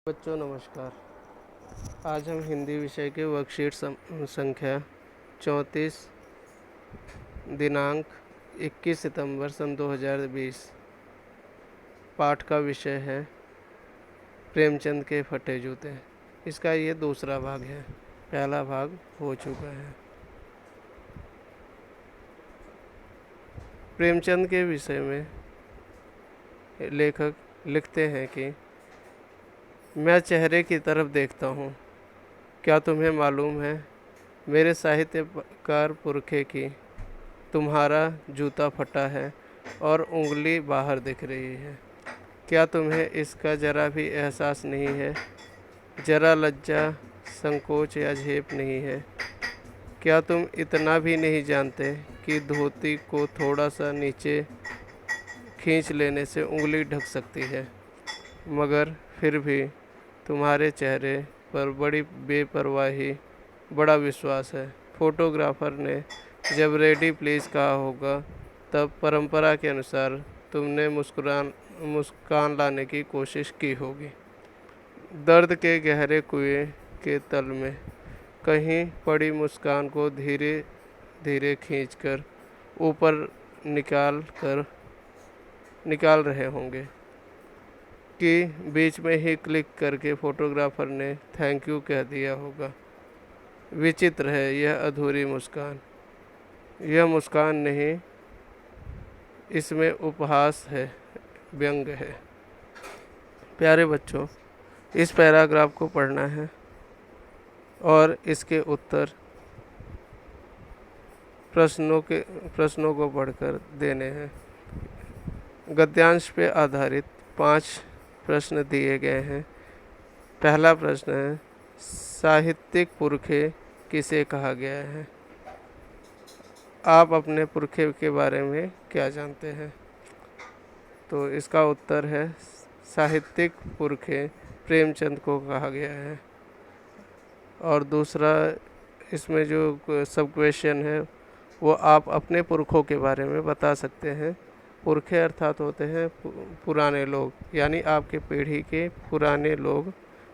बच्चों नमस्कार। आज हम हिंदी विषय के वर्कशीट संख्या 34 दिनांक 21 सितंबर सन 2020 पाठ का विषय है प्रेमचंद के फटे जूते। इसका ये दूसरा भाग है, पहला भाग हो चुका है। प्रेमचंद के विषय में लेखक लिखते हैं कि मैं चेहरे की तरफ देखता हूँ, क्या तुम्हें मालूम है मेरे साहित्यकार पुरखे की तुम्हारा जूता फटा है और उंगली बाहर दिख रही है। क्या तुम्हें इसका जरा भी एहसास नहीं है? जरा लज्जा, संकोच या झेप नहीं है? क्या तुम इतना भी नहीं जानते कि धोती को थोड़ा सा नीचे खींच लेने से उंगली ढक सकती है? मगर फिर भी तुम्हारे चेहरे पर बड़ी बेपरवाही, बड़ा विश्वास है। फोटोग्राफर ने जब रेडी प्लीज़ कहा होगा तब परंपरा के अनुसार तुमने मुस्कान लाने की कोशिश की होगी। दर्द के गहरे कुएं के तल में कहीं पड़ी मुस्कान को धीरे धीरे खींचकर ऊपर निकाल रहे होंगे कि बीच में ही क्लिक करके फोटोग्राफर ने थैंक यू कह दिया होगा। विचित्र है यह अधूरी मुस्कान। यह मुस्कान नहीं, इसमें उपहास है, व्यंग है। प्यारे बच्चों, इस पैराग्राफ को पढ़ना है और इसके उत्तर प्रश्नों को पढ़कर देने हैं। गद्यांश पे आधारित 5 प्रश्न दिए गए हैं। पहला प्रश्न है, साहित्यिक पुरखे किसे कहा गया है? आप अपने पुरखे के बारे में क्या जानते हैं? तो इसका उत्तर है साहित्यिक पुरखे प्रेमचंद को कहा गया है। और दूसरा इसमें जो सब क्वेश्चन है वो आप अपने पुरखों के बारे में बता सकते हैं। पुरखे अर्थात होते हैं पुराने लोग, यानी आपके पीढ़ी के पुराने लोग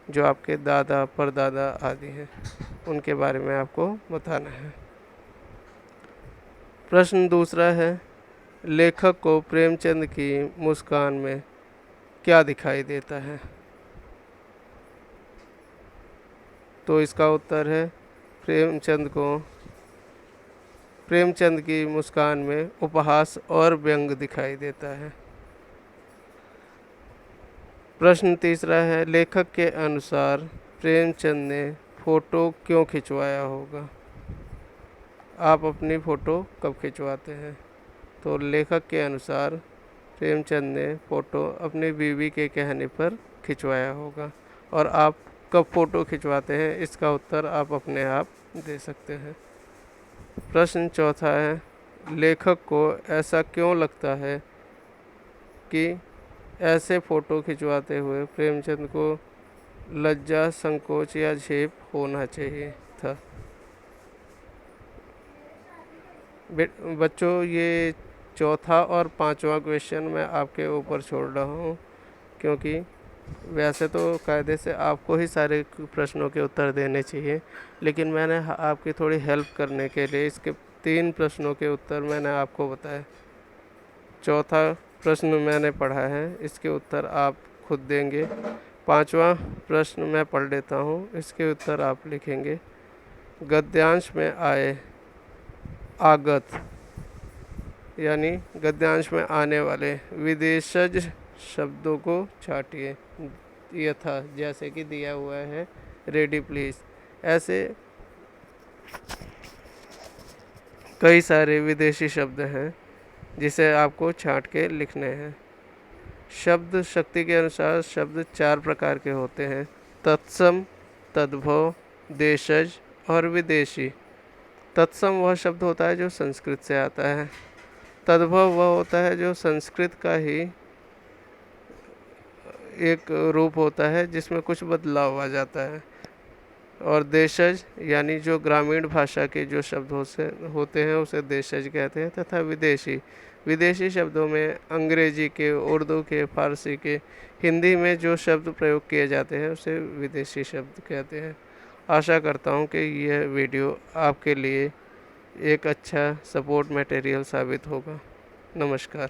जो आपके दादा परदादा आदि हैं, उनके बारे में आपको बताना है। प्रश्न दूसरा है, लेखक को प्रेमचंद की मुस्कान में क्या दिखाई देता है? तो इसका उत्तर है प्रेमचंद की मुस्कान में उपहास और व्यंग दिखाई देता है। प्रश्न तीसरा है, लेखक के अनुसार प्रेमचंद ने फ़ोटो क्यों खिंचवाया होगा? आप अपनी फ़ोटो कब खिंचवाते हैं? तो लेखक के अनुसार प्रेमचंद ने फ़ोटो अपनी बीवी के कहने पर खिंचवाया होगा। और आप कब फ़ोटो खिंचवाते हैं, इसका उत्तर आप अपने आप दे सकते हैं। प्रश्न चौथा है, लेखक को ऐसा क्यों लगता है कि ऐसे फ़ोटो खिंचवाते हुए प्रेमचंद को लज्जा, संकोच या झेप होना चाहिए था? बच्चों, ये चौथा और पांचवा क्वेश्चन मैं आपके ऊपर छोड़ रहा हूँ, क्योंकि वैसे तो कायदे से आपको ही सारे प्रश्नों के उत्तर देने चाहिए, लेकिन मैंने आपकी थोड़ी हेल्प करने के लिए इसके 3 प्रश्नों के उत्तर मैंने आपको बताए। चौथा प्रश्न मैंने पढ़ा है, इसके उत्तर आप खुद देंगे। 5वां प्रश्न मैं पढ़ लेता हूँ, इसके उत्तर आप लिखेंगे। गद्यांश में आए आगत यानी गद्यांश में आने वाले विदेशज शब्दों को छांटिए, यथा जैसे कि दिया हुआ है रेडी प्लीज। ऐसे कई सारे विदेशी शब्द हैं जिसे आपको छांट के लिखने हैं। शब्द शक्ति के अनुसार शब्द 4 प्रकार के होते हैं, तत्सम, तद्भव, देशज और विदेशी। तत्सम वह शब्द होता है जो संस्कृत से आता है। तद्भव वह होता है जो संस्कृत का ही एक रूप होता है जिसमें कुछ बदलाव आ जाता है। और देशज यानी जो ग्रामीण भाषा के जो शब्द होते हैं उसे देशज कहते हैं। तथा विदेशी विदेशी शब्दों में अंग्रेजी के, उर्दू के, फारसी के, हिंदी में जो शब्द प्रयोग किए जाते हैं उसे विदेशी शब्द कहते हैं। आशा करता हूँ कि यह वीडियो आपके लिए एक अच्छा सपोर्ट मटेरियल साबित होगा। नमस्कार।